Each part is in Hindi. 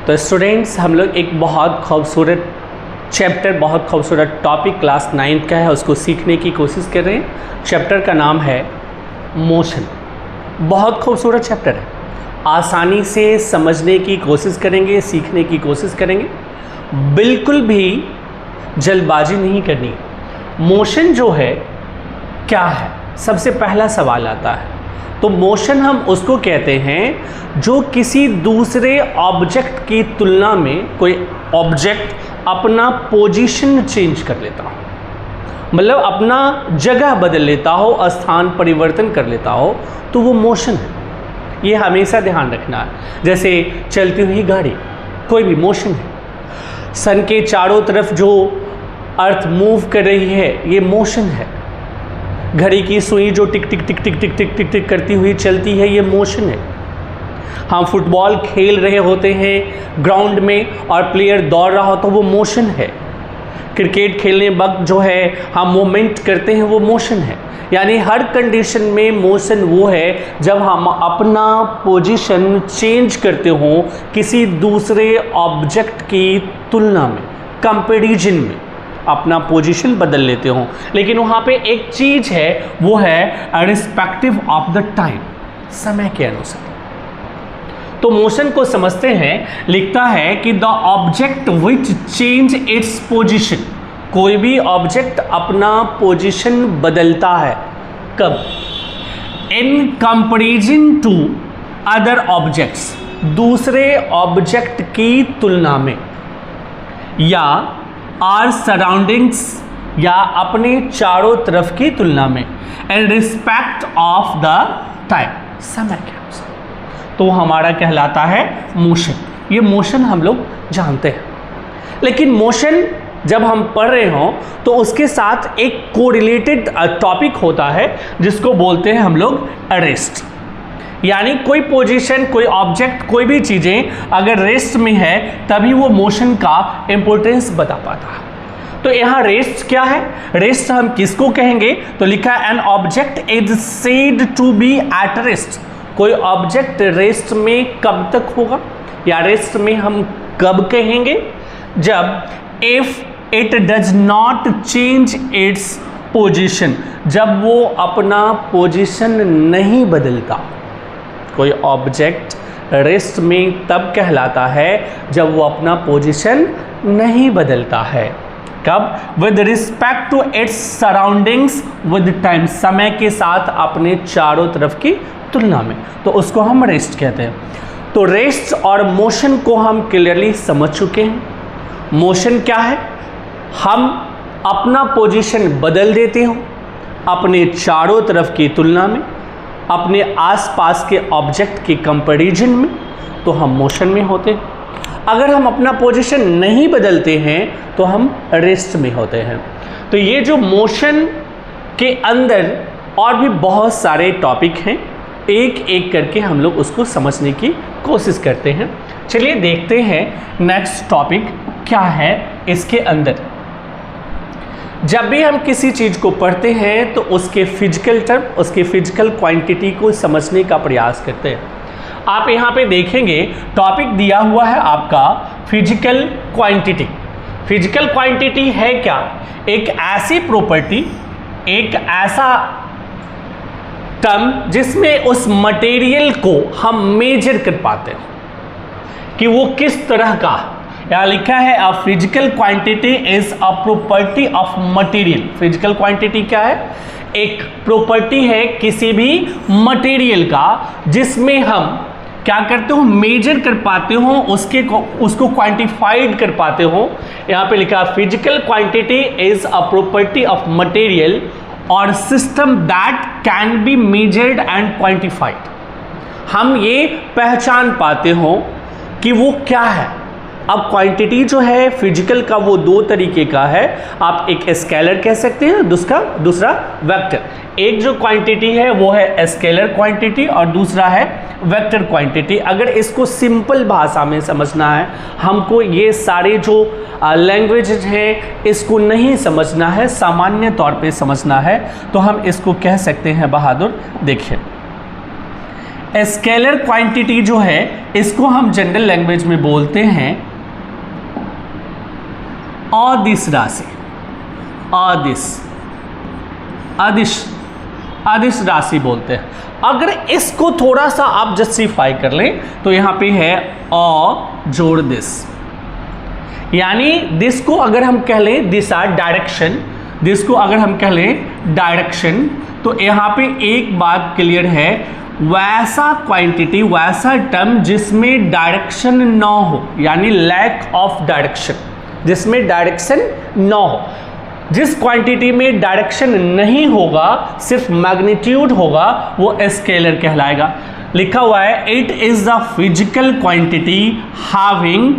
तो स्टूडेंट्स, हम लोग एक बहुत खूबसूरत चैप्टर, बहुत खूबसूरत टॉपिक क्लास 9th का है, उसको सीखने की कोशिश कर रहे हैं। चैप्टर का नाम है मोशन। बहुत खूबसूरत चैप्टर है, आसानी से समझने की कोशिश करेंगे, सीखने की कोशिश करेंगे, बिल्कुल भी जल्दबाजी नहीं करनी। मोशन जो है क्या है, सबसे पहला सवाल आता है। तो मोशन हम उसको कहते हैं जो किसी दूसरे ऑब्जेक्ट की तुलना में कोई ऑब्जेक्ट अपना पोजीशन चेंज कर लेता हो, मतलब अपना जगह बदल लेता हो, स्थान परिवर्तन कर लेता हो, तो वो मोशन है। ये हमेशा ध्यान रखना है। जैसे चलती हुई गाड़ी, कोई भी मोशन है। सन के चारों तरफ जो अर्थ मूव कर रही है, ये मोशन है। घड़ी की सुई जो टिक टिक टिक टिक टिक टिक टिक टिक करती हुई चलती है, ये मोशन है। हम फुटबॉल खेल रहे होते हैं ग्राउंड में और प्लेयर दौड़ रहा हो तो वो मोशन है। क्रिकेट खेलने वक्त जो है हम मूवमेंट करते हैं, वो मोशन है। यानी हर कंडीशन में मोशन वो है जब हम अपना पोजीशन चेंज करते हो किसी दूसरे ऑब्जेक्ट की तुलना में, कंपैरिजन में अपना पोजीशन बदल लेते हो। लेकिन वहाँ पे एक चीज़ है, वो है रिस्पेक्टिव ऑफ द टाइम, समय के अनुसार। तो मोशन को समझते हैं, लिखता है कि the object which change its position, कोई भी ऑब्जेक्ट अपना पोजीशन बदलता है। कब? In comparison to other objects, दूसरे ऑब्जेक्ट की तुलना में, या आर सराउंडिंग्स, या अपने चारों तरफ की तुलना में, and respect of the time, समय के अनुसार। तो हमारा कहलाता है मोशन। ये मोशन हम लोग जानते हैं। लेकिन मोशन जब हम पढ़ रहे हों तो उसके साथ एक कोरिलेटेड टॉपिक होता है जिसको बोलते हैं हम लोग रेस्ट। यानी कोई पोजीशन, कोई ऑब्जेक्ट, कोई भी चीज़ें अगर रेस्ट में है तभी वो मोशन का इंपॉर्टेंस बता पाता है। तो यहाँ रेस्ट क्या है, रेस्ट हम किसको कहेंगे? तो लिखा है an object is said to be at rest. कोई ऑब्जेक्ट रेस्ट में कब तक होगा, या रेस्ट में हम कब कहेंगे? जब if it does not change its position, जब वो अपना पोजीशन नहीं बदलता। कोई ऑब्जेक्ट रेस्ट में तब कहलाता है जब वो अपना पोजीशन नहीं बदलता है। कब? With respect to its surroundings with time, समय के साथ अपने चारों तरफ की तुलना में, तो उसको हम रेस्ट कहते हैं। तो रेस्ट और मोशन को हम क्लियरली समझ चुके हैं। मोशन क्या है? हम अपना पोजीशन बदल देते हो अपने चारों तरफ की तुलना में, अपने आसपास के ऑब्जेक्ट के कंपैरिजन में, तो हम मोशन में होते हैं। अगर हम अपना पोजीशन नहीं बदलते हैं तो हम रेस्ट में होते हैं। तो ये जो मोशन के अंदर और भी बहुत सारे टॉपिक हैं, एक एक करके हम लोग उसको समझने की कोशिश करते हैं। चलिए देखते हैं नेक्स्ट टॉपिक क्या है इसके अंदर। जब भी हम किसी चीज़ को पढ़ते हैं तो उसके फिजिकल टर्म, उसके फिजिकल क्वांटिटी को समझने का प्रयास करते हैं। आप यहाँ पे देखेंगे टॉपिक दिया हुआ है आपका फिजिकल क्वांटिटी। फिजिकल क्वांटिटी है क्या? एक ऐसी प्रॉपर्टी, एक ऐसा टर्म जिसमें उस मटेरियल को हम मेजर कर पाते हैं कि वो किस तरह का। यहाँ लिखा है a physical quantity is a property of material. Physical quantity क्या है? एक प्रॉपर्टी है किसी भी मटेरियल का जिसमें हम क्या करते हो, मेजर कर पाते हो, उसको क्वांटिफाइड कर पाते हो। यहाँ पे लिखा physical quantity is a property of material और system that can be measured and quantified. हम ये पहचान पाते हो कि वो क्या है। अब क्वांटिटी जो है फिजिकल का वो दो तरीके का है। आप एक स्केलर कह सकते हैं, दूसरा वेक्टर। एक जो क्वांटिटी है वो है स्केलर क्वांटिटी और दूसरा है वेक्टर क्वांटिटी। अगर इसको सिंपल भाषा में समझना है, हमको ये सारे जो लैंग्वेज हैं इसको नहीं समझना है, सामान्य तौर पे समझना है, तो हम इसको कह सकते हैं बहादुर। देखिए स्केलर क्वांटिटी जो है इसको हम जनरल लैंग्वेज में बोलते हैं अदिश राशि, अदिश राशि बोलते हैं। अगर इसको थोड़ा सा आप जस्टिफाई कर लें तो यहाँ पे है अ जोड़ दिस, यानी दिस को अगर हम कह लें दिस आर डायरेक्शन, दिस को अगर हम कह लें डायरेक्शन, तो यहाँ पे एक बात क्लियर है, वैसा क्वांटिटी, वैसा टर्म जिसमें डायरेक्शन न हो, यानी लैक ऑफ डायरेक्शन, जिसमें डायरेक्शन न हो। जिस क्वांटिटी में डायरेक्शन नहीं होगा, सिर्फ मैग्नीट्यूड होगा, वो स्केलर कहलाएगा। लिखा हुआ है it is the physical quantity having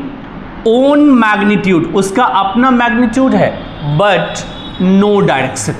own magnitude, उसका अपना मैग्नीट्यूड है बट नो डायरेक्शन,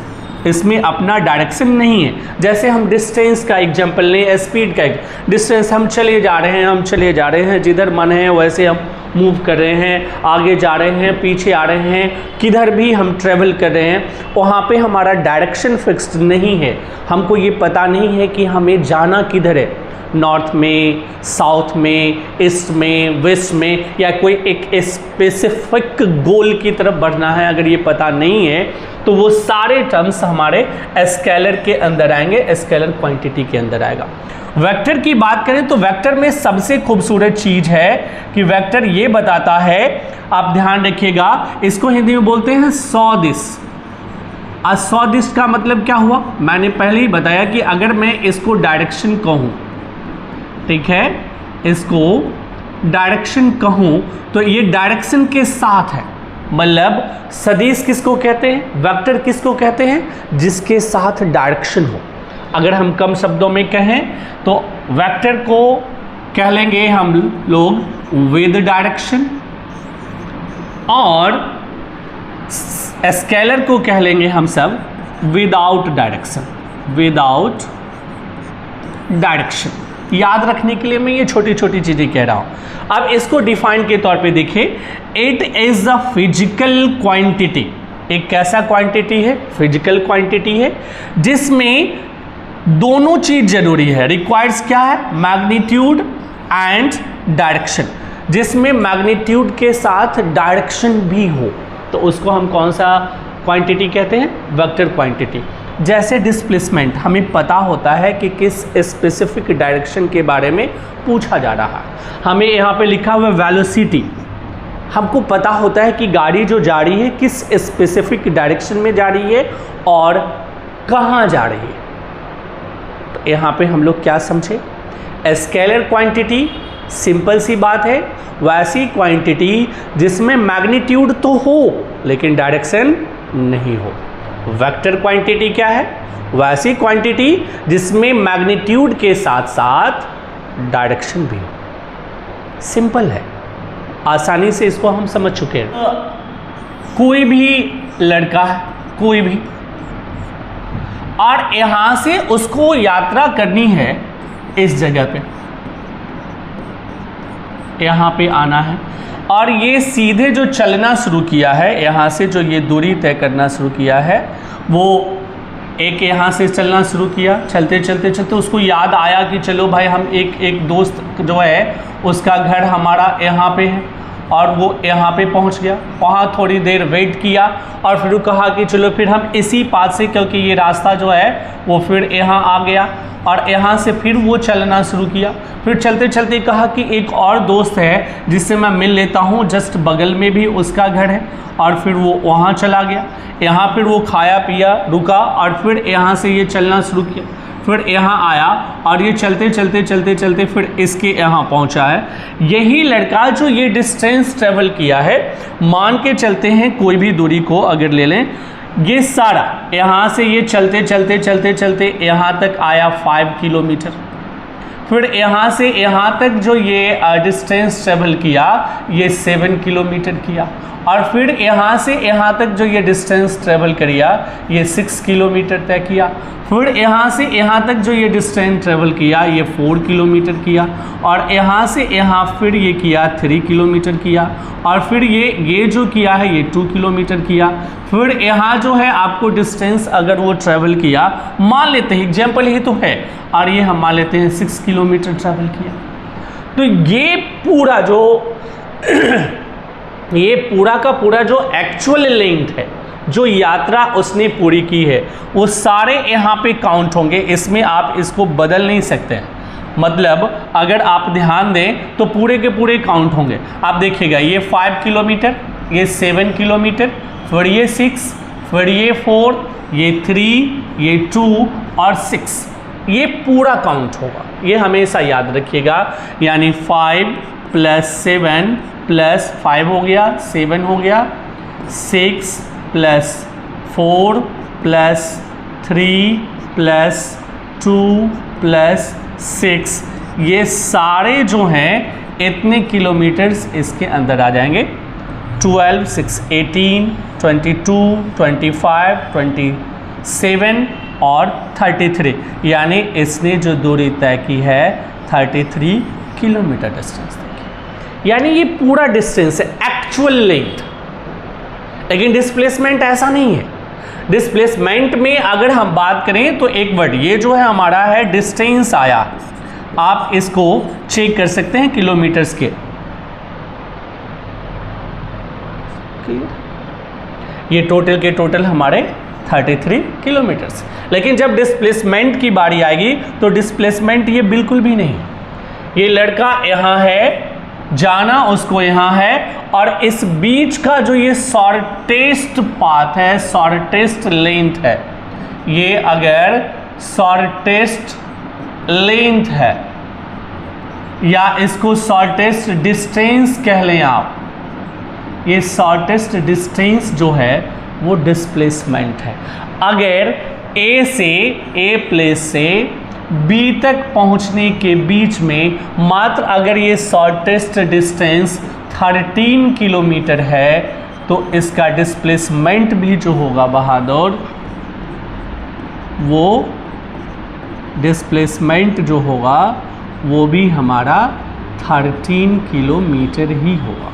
इसमें अपना डायरेक्शन नहीं है। जैसे हम डिस्टेंस का एग्जांपल लें, स्पीड का, डिस्टेंस हम चले जा रहे हैं, जिधर मन है वैसे हम मूव कर रहे हैं, आगे जा रहे हैं, पीछे आ रहे हैं, किधर भी हम ट्रेवल कर रहे हैं, वहाँ पे हमारा डायरेक्शन फिक्स्ड नहीं है, हमको ये पता नहीं है कि हमें जाना किधर है, नॉर्थ में, साउथ में, ईस्ट में, वेस्ट में, या कोई एक स्पेसिफिक गोल की तरफ बढ़ना है, अगर ये पता नहीं है तो वो सारे टर्म्स हमारे स्केलर के अंदर आएंगे, स्केलर क्वांटिटी के अंदर आएगा। वेक्टर की बात करें तो वेक्टर में सबसे खूबसूरत चीज है कि वेक्टर ये बताता है, आप ध्यान रखिएगा, इसको हिंदी में बोलते हैं सदिश। सदिश का मतलब क्या हुआ, मैंने पहले ही बताया कि अगर मैं इसको डायरेक्शन कहूँ, ठीक है, इसको डायरेक्शन कहूँ तो ये डायरेक्शन के साथ है, मतलब सदिश किसको कहते हैं, वेक्टर किसको कहते हैं, जिसके साथ डायरेक्शन हो। अगर हम कम शब्दों में कहें तो वेक्टर को कह लेंगे हम लोग विद डायरेक्शन, और स्केलर को कह लेंगे हम सब विदाउट डायरेक्शन, विदाउट डायरेक्शन। याद रखने के लिए मैं ये छोटी छोटी चीज़ें कह रहा हूँ। अब इसको डिफाइन के तौर पे देखिए, it is the physical quantity, एक कैसा क्वांटिटी है, फिजिकल क्वांटिटी है, जिसमें दोनों चीज जरूरी है। रिक्वायर्स क्या है, मैग्नीट्यूड एंड डायरेक्शन, जिसमें मैग्नीट्यूड के साथ डायरेक्शन भी हो, तो उसको हम कौन सा क्वांटिटी कहते हैं, वेक्टर क्वांटिटी। जैसे डिस्प्लेसमेंट, हमें पता होता है कि किस स्पेसिफिक डायरेक्शन के बारे में पूछा जा रहा है। हमें यहाँ पे लिखा हुआ वेलोसिटी, हमको पता होता है कि गाड़ी जो जा रही है किस स्पेसिफिक डायरेक्शन में जा रही है और कहाँ जा रही है। तो यहाँ पे हम लोग क्या समझे, स्केलर क्वांटिटी सिंपल सी बात है, वैसी क्वांटिटी जिसमें मैग्नीट्यूड तो हो लेकिन डायरेक्शन नहीं हो। वेक्टर क्वांटिटी क्या है, वैसी क्वांटिटी जिसमें मैग्नीट्यूड के साथ साथ डायरेक्शन भी हो। सिंपल है, आसानी से इसको हम समझ चुके हैं। कोई भी लड़का है, कोई भी, और यहाँ से उसको यात्रा करनी है इस जगह पे, यहाँ पे आना है, और ये सीधे जो चलना शुरू किया है, यहाँ से जो ये दूरी तय करना शुरू किया है, वो एक यहाँ से चलना शुरू किया, चलते चलते चलते उसको याद आया कि चलो भाई हम एक दोस्त जो है उसका घर हमारा यहाँ पे है, और वो यहाँ पे पहुँच गया, वहाँ थोड़ी देर वेट किया और फिर कहा कि चलो फिर हम इसी पाथ से, क्योंकि ये रास्ता जो है वो फिर यहाँ आ गया, और यहाँ से फिर वो चलना शुरू किया। फिर चलते चलते कहा कि एक और दोस्त है जिससे मैं मिल लेता हूँ, जस्ट बगल में भी उसका घर है, और फिर वो वहाँ चला गया। यहाँ फिर वो खाया पिया, रुका, और फिर यहाँ से ये चलना शुरू किया, फिर यहाँ आया, और ये चलते चलते चलते चलते फिर इसके यहाँ पहुँचा है। यही लड़का जो ये डिस्टेंस ट्रेवल किया है, मान के चलते हैं कोई भी दूरी को अगर ले लें, ये सारा यहाँ से ये चलते चलते चलते चलते यहाँ तक आया 5 किलोमीटर। फिर यहाँ से यहाँ तक जो ये डिस्टेंस ट्रेवल किया ये 7 किलोमीटर किया, और फिर यहाँ से यहाँ तक जो ये डिस्टेंस ट्रेवल किया ये 6 किलोमीटर तय किया। फिर यहाँ से यहाँ तक जो ये डिस्टेंस ट्रेवल किया ये 4 किलोमीटर किया, और यहाँ से यहाँ फिर ये किया 3 किलोमीटर किया, और फिर ये जो किया है ये 2 किलोमीटर किया। फिर यहाँ जो है आपको डिस्टेंस अगर वो ट्रेवल किया, मान लेते हैं एग्जाम्पल ही तो है, और ये हम मान लेते हैं 6 किलोमीटर ट्रैवल किया। तो ये पूरा जो ये पूरा का पूरा जो एक्चुअल लेंथ है, जो यात्रा उसने पूरी की है, वो सारे यहाँ पे काउंट होंगे। इसमें आप इसको बदल नहीं सकते हैं। मतलब अगर आप ध्यान दें तो पूरे के पूरे काउंट होंगे। आप देखिएगा, ये 5 किलोमीटर, ये 7 किलोमीटर, फिर ये 6, फिर ये 4, ये 3, ये 2 और 6, ये पूरा काउंट होगा। ये हमेशा याद रखिएगा। यानी 5 + 7 + 5 हो गया, 7 हो गया, 6 + 4 + 3 + 2 + 6, ये सारे जो हैं इतने किलोमीटर्स इसके अंदर आ जाएंगे। 12, 6, 18, 22, 25, 27 और 33, यानी इसने जो दूरी तय की है 33 किलोमीटर डिस्टेंस तय की। यानी ये पूरा डिस्टेंस है, एक्चुअल लेंथ। लेकिन डिस्प्लेसमेंट ऐसा नहीं है। डिस्प्लेसमेंट में अगर हम बात करें तो एक वर्ड, ये जो है हमारा है डिस्टेंस आया। आप इसको चेक कर सकते हैं किलोमीटर्स के। ये टोटल के टोटल हमारे 33 किलोमीटर्स। लेकिन जब डिस्प्लेसमेंट की बारी आएगी तो डिस्प्लेसमेंट ये बिल्कुल भी नहीं। ये लड़का यहाँ है, जाना उसको यहाँ है, और इस बीच का जो ये शॉर्टेस्ट पाथ है, शॉर्टेस्ट लेंथ है, ये अगर शॉर्टेस्ट लेंथ है या इसको शॉर्टेस्ट डिस्टेंस कह लें आप, ये शॉर्टेस्ट डिस्टेंस जो है वो डिस्प्लेसमेंट है। अगर ए से, ए प्लेस से बी तक पहुंचने के बीच में मात्र अगर ये शॉर्टेस्ट डिस्टेंस 13 किलोमीटर है तो इसका डिस्प्लेसमेंट भी जो होगा बहादुर, वो डिस्प्लेसमेंट जो होगा वो भी हमारा 13 किलोमीटर ही होगा।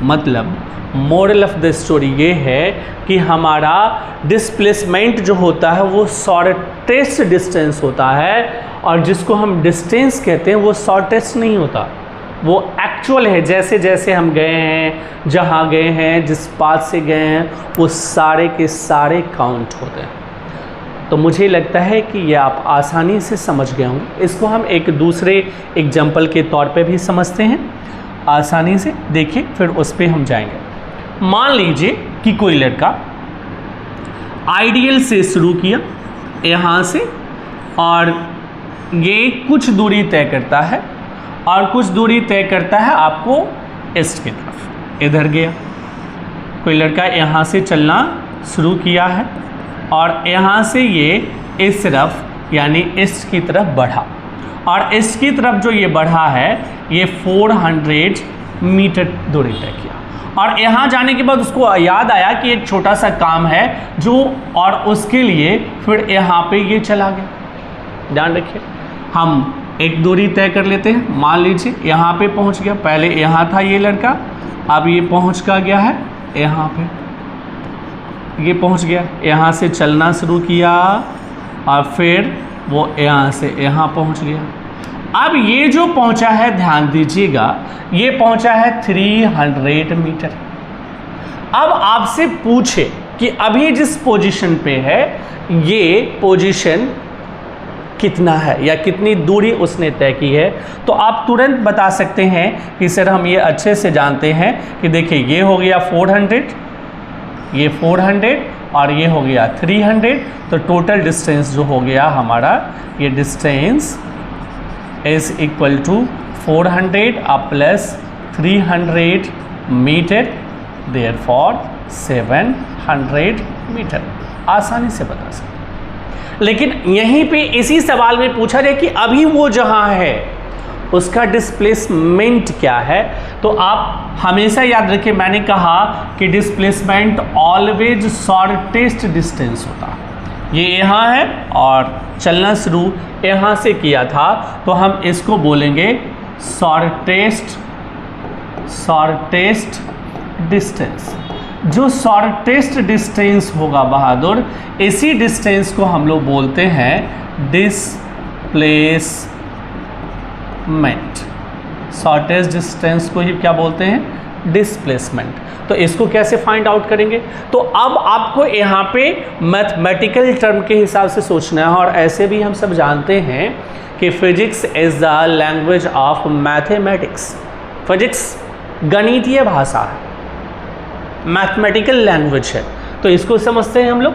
मतलब मोरल ऑफ द स्टोरी ये है कि हमारा डिस्प्लेसमेंट जो होता है वो शॉर्टेस्ट डिस्टेंस होता है, और जिसको हम डिस्टेंस कहते हैं वो शॉर्टेस्ट नहीं होता, वो एक्चुअल है। जैसे जैसे हम गए हैं, जहाँ गए हैं, जिस पाथ से गए हैं, वो सारे के सारे काउंट होते हैं। तो मुझे लगता है कि ये आप आसानी से समझ गए होंगे। इसको हम एक दूसरे एग्जाम्पल के तौर पे भी समझते हैं, आसानी से देखिए, फिर उस पर हम जाएंगे। मान लीजिए कि कोई लड़का आइडियल से शुरू किया यहाँ से, और ये कुछ दूरी तय करता है, और कुछ दूरी तय करता है आपको ईस्ट की तरफ, इधर गया। कोई लड़का यहाँ से चलना शुरू किया है और यहाँ से ये इस तरफ यानी ईस्ट की तरफ बढ़ा, और ईस्ट की तरफ जो ये बढ़ा है ये 400 मीटर दूरी तय किया। और यहाँ जाने के बाद उसको याद आया कि एक छोटा सा काम है जो, और उसके लिए फिर यहाँ पे ये चला गया। ध्यान रखिए, हम एक दूरी तय कर लेते हैं। मान लीजिए यहाँ पे पहुँच गया, पहले यहाँ था ये लड़का, अब ये पहुँच का गया है यहाँ पे, ये पहुँच गया, यहाँ से चलना शुरू किया और फिर वो यहाँ से यहाँ पहुँच गया। अब ये जो पहुंचा है, ध्यान दीजिएगा, ये पहुंचा है 300 मीटर। अब आपसे पूछे कि अभी जिस पोजीशन पे है ये पोजीशन कितना है या कितनी दूरी उसने तय की है, तो आप तुरंत बता सकते हैं कि सर हम ये अच्छे से जानते हैं कि देखिए ये हो गया 400, ये 400 और ये हो गया 300, तो टोटल डिस्टेंस जो हो गया हमारा, ये distance is equal to 400 plus 300 metre, therefore 700 metre. आसानी से बता सकते। लेकिन यहीं पे इसी सवाल में पूछा जाए कि अभी वो जहाँ है उसका डिस्प्लेसमेंट क्या है, तो आप हमेशा याद रखिए, मैंने कहा कि डिस्प्लेसमेंट ऑलवेज शॉर्टेस्ट डिस्टेंस होता है। ये यहाँ है और चलना शुरू यहाँ से किया था, तो हम इसको बोलेंगे शॉर्टेस्ट डिस्टेंस। जो शॉर्टेस्ट डिस्टेंस होगा बहादुर, इसी डिस्टेंस को हम लोग बोलते हैं डिस्प्लेसमेंट। शॉर्टेस्ट डिस्टेंस को ही क्या बोलते हैं? डिस्प्लेसमेंट। तो इसको कैसे फाइंड आउट करेंगे? तो अब आपको यहाँ पे मैथमेटिकल टर्म के हिसाब से सोचना है, और ऐसे भी हम सब जानते हैं कि physics is the language of mathematics. Physics गणितीय भाषा है, मैथमेटिकल लैंग्वेज है। तो इसको समझते हैं हम लोग।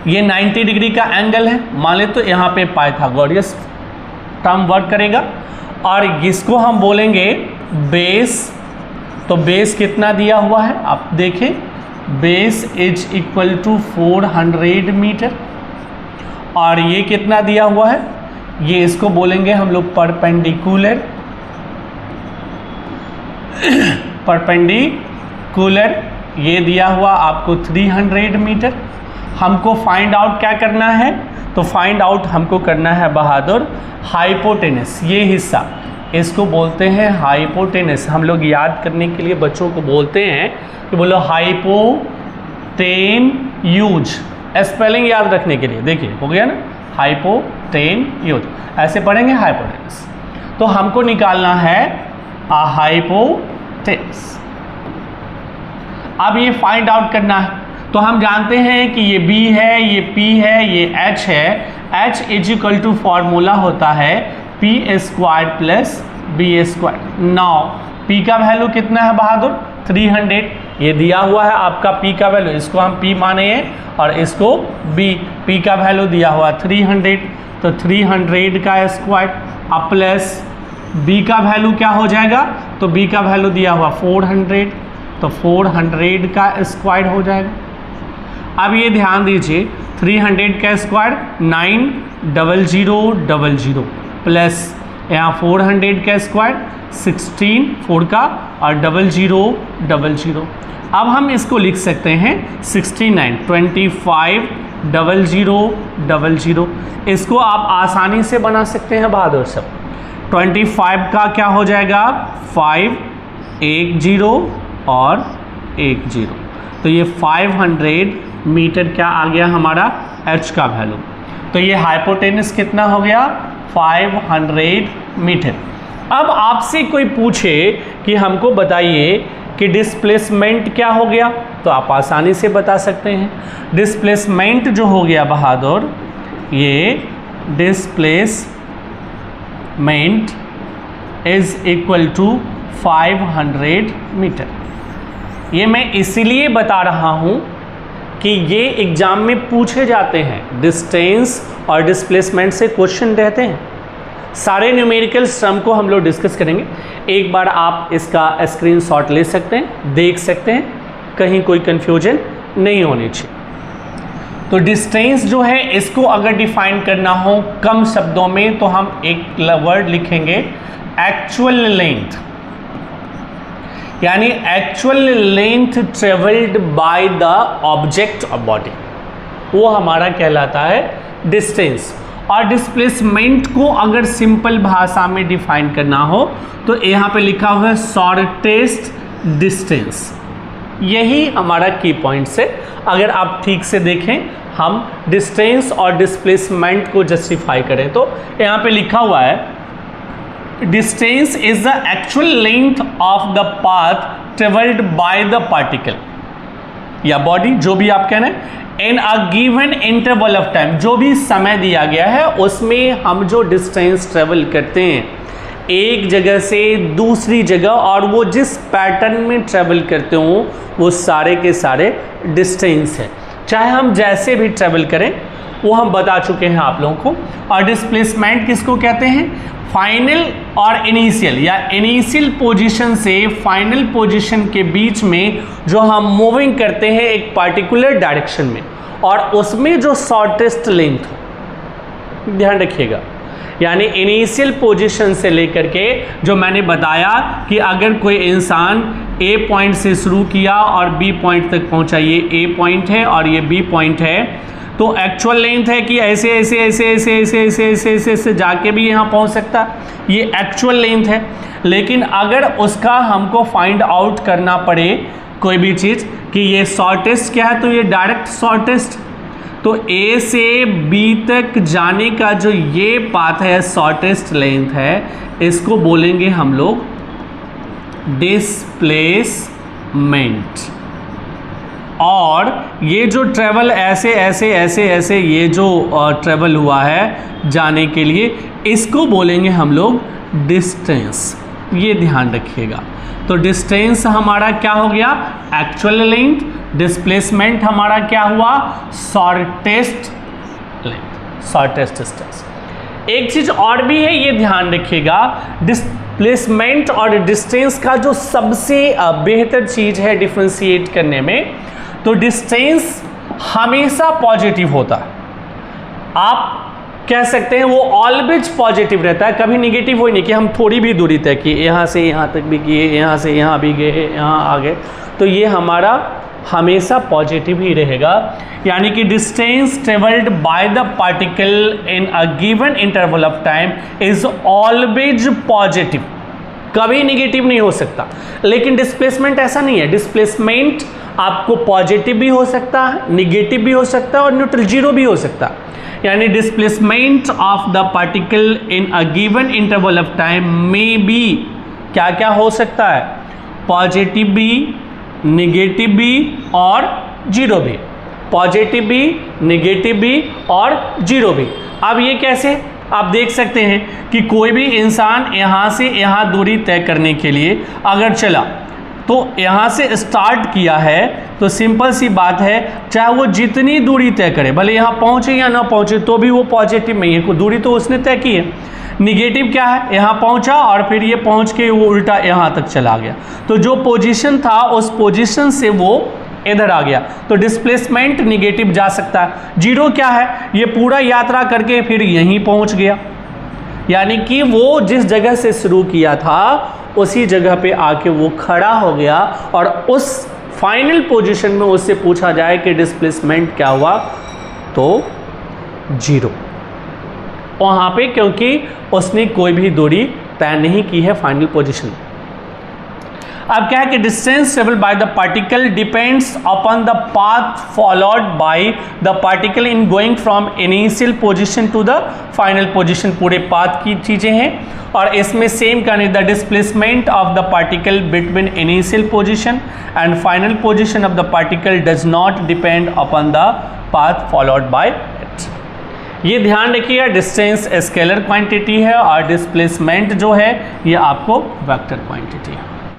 ये 90 डिग्री का एंगल है, मान ले, तो यहाँ पे पाइथागोरस टर्म वर्क करेगा, और इसको हम बोलेंगे बेस। तो बेस कितना दिया हुआ है आप देखें, base is equal to 400 metre, और ये कितना दिया हुआ है, ये इसको बोलेंगे हम लोग परपेंडिकुलर। परपेंडिकुलर ये दिया हुआ आपको 300 मीटर। हमको फाइंड आउट क्या करना है? तो फाइंड आउट हमको करना है बहादुर हाइपोटेनस, ये हिस्सा, इसको बोलते हैं हाइपोटेनस। हम लोग याद करने के लिए बच्चों को बोलते हैं कि बोलो हाइपोटेन्यूज, स्पेलिंग याद रखने के लिए। देखिए हो गया ना, हाइपोटेन्यूज, ऐसे पढ़ेंगे हाइपोटेनस। तो हमको निकालना है हाइपोटेनस। अब ये फाइंड आउट करना है, तो हम जानते हैं कि ये B है, ये P है, ये H है। H is equal to formula होता है P² plus B²। Now P का वैल्यू कितना है बहादुर? 300। ये दिया हुआ है आपका P का वैल्यू, इसको हम P माने हैं और इसको B। P का वैल्यू दिया हुआ 300, तो 300 का स्क्वायर अब प्लस B का वैल्यू क्या हो जाएगा? तो B का वैल्यू दिया हुआ 400, तो 400 का स्क्वायर हो जाएगा। अब ये ध्यान दीजिए, 300 का स्क्वायर 90000 प्लस यहाँ 400 का स्क्वायर 16 4 का और 0000। अब हम इसको लिख सकते हैं 69 250000। इसको आप आसानी से बना सकते हैं बहादुर सब। 25 का क्या हो जाएगा? 5 1 0 और 1 0, तो ये 500 मीटर क्या आ गया हमारा? H का वैल्यू। तो ये हाइपोटेनस कितना हो गया? 500 मीटर। अब आपसे कोई पूछे कि हमको बताइए कि डिस्प्लेसमेंट क्या हो गया, तो आप आसानी से बता सकते हैं। डिस्प्लेसमेंट जो हो गया बहादुर, ये displacement is equal to 500 metre. ये मैं इसीलिए बता रहा हूँ कि ये एग्जाम में पूछे जाते हैं। डिस्टेंस और डिस्प्लेसमेंट से क्वेश्चन रहते हैं। सारे न्यूमेरिकल सम को हम लोग डिस्कस करेंगे। एक बार आप इसका स्क्रीनशॉट ले सकते हैं, देख सकते हैं, कहीं कोई कन्फ्यूजन नहीं होनी चाहिए। तो डिस्टेंस जो है, इसको अगर डिफाइन करना हो कम शब्दों में, तो हम एक वर्ड लिखेंगे एक्चुअल लेंथ, यानी actual length travelled by the object of body, वो हमारा कहलाता है डिस्टेंस। और डिस्प्लेसमेंट को अगर सिंपल भाषा में डिफाइन करना हो तो यहाँ पे लिखा हुआ है शॉर्टेस्ट डिस्टेंस। यही हमारा की पॉइंट्स है। अगर आप ठीक से देखें, हम डिस्टेंस और डिस्प्लेसमेंट को जस्टिफाई करें तो यहाँ पे लिखा हुआ है distance is the actual length of the path travelled by the particle या बॉडी, जो भी आप कह रहे हैं, in a given interval of time, जो भी समय दिया गया है उसमें हम जो डिस्टेंस ट्रेवल करते हैं एक जगह से दूसरी जगह, और वो जिस पैटर्न में ट्रेवल करते हो वो सारे के सारे डिस्टेंस है। चाहे हम जैसे भी ट्रेवल करें वो हम बता चुके हैं आप लोगों को। और डिस्प्लेसमेंट किसको कहते हैं? फाइनल और इनिशियल, या इनिशियल पोजीशन से फाइनल पोजीशन के बीच में जो हम मूविंग करते हैं एक पार्टिकुलर डायरेक्शन में, और उसमें जो शॉर्टेस्ट लेंथ हो, ध्यान रखिएगा। यानी इनिशियल पोजीशन से लेकर के जो मैंने बताया कि अगर कोई इंसान ए पॉइंट से शुरू किया और बी पॉइंट तक पहुंचा, ये ए पॉइंट है और ये बी पॉइंट है, तो एक्चुअल लेंथ है कि ऐसे ऐसे ऐसे ऐसे ऐसे ऐसे ऐसे ऐसे ऐसे जाके भी यहाँ पहुँच सकता, ये एक्चुअल लेंथ है। लेकिन अगर उसका हमको फाइंड आउट करना पड़े कोई भी चीज़ कि ये शॉर्टेस्ट क्या है, तो ये डायरेक्ट शॉर्टेस्ट। तो ए से बी तक जाने का जो ये पाथ है, शॉर्टेस्ट लेंथ है, इसको बोलेंगे हम लोग डिस्प्लेसमेंट। और ये जो ट्रेवल ऐसे ऐसे ऐसे ऐसे ये जो ट्रेवल हुआ है जाने के लिए, इसको बोलेंगे हम लोग डिस्टेंस। ये ध्यान रखिएगा। तो डिस्टेंस हमारा क्या हो गया, एक्चुअल लेंथ। डिस्प्लेसमेंट हमारा क्या हुआ, शॉर्टेस्ट लेंथ, शॉर्टेस्ट डिस्टेंस। एक चीज और भी है, ये ध्यान रखिएगा, डिस्प्लेसमेंट और डिस्टेंस का जो सबसे बेहतर चीज है डिफरेंशिएट करने में, तो डिस्टेंस हमेशा पॉजिटिव होता है। आप कह सकते हैं वो ऑलवेज पॉजिटिव रहता है, कभी निगेटिव हो ही नहीं कि हम थोड़ी भी दूरी तय किए, यहाँ से यहाँ तक भी किए, यहाँ से यहाँ भी गए, यहाँ आ गए, तो ये हमारा हमेशा पॉजिटिव ही रहेगा। यानी कि distance travelled by the particle in a given interval of time is always positive, कभी निगेटिव नहीं हो सकता। लेकिन डिस्प्लेसमेंट ऐसा नहीं है। डिस्प्लेसमेंट आपको पॉजिटिव भी हो सकता है, निगेटिव भी हो सकता है और न्यूट्रल जीरो भी हो सकता है। यानी displacement of the particle in a given interval of time में भी क्या क्या हो सकता है, पॉजिटिव भी, निगेटिव भी और जीरो भी, पॉजिटिव भी, निगेटिव भी और जीरो भी। अब ये कैसे, आप देख सकते हैं कि कोई भी इंसान यहाँ से यहाँ दूरी तय करने के लिए अगर चला, तो यहाँ से स्टार्ट किया है, तो सिंपल सी बात है, चाहे वो जितनी दूरी तय करे, भले यहाँ पहुँचे या ना पहुँचे, तो भी वो पॉजिटिव में है, दूरी तो उसने तय की है। निगेटिव क्या है, यहाँ पहुँचा और फिर ये पहुँच के वो उल्टा यहाँ तक चला गया, तो जो पोजीशन था उस पोजीशन से वो इधर आ गया, तो डिस्प्लेसमेंट निगेटिव जा सकता है। जीरो क्या है, ये पूरा यात्रा करके फिर यहीं पहुँच गया, यानी कि वो जिस जगह से शुरू किया था उसी जगह पे आके वो खड़ा हो गया, और उस फाइनल पोजीशन में उससे पूछा जाए कि डिस्प्लेसमेंट क्या हुआ, तो जीरो वहाँ पे, क्योंकि उसने कोई भी दूरी तय नहीं की है फाइनल पोजीशन। अब क्या है कि distance travel by the particle depends upon the path followed by the particle in going from initial position to the final position, पूरे पाथ की चीज़ें हैं। और इसमें सेम करने, the displacement of the particle between initial position and final position of the particle does not depend upon the path followed by it. ये ध्यान रखिएगा, डिस्टेंस स्केलर क्वांटिटी है और डिस्प्लेसमेंट जो है ये आपको वेक्टर क्वांटिटी है।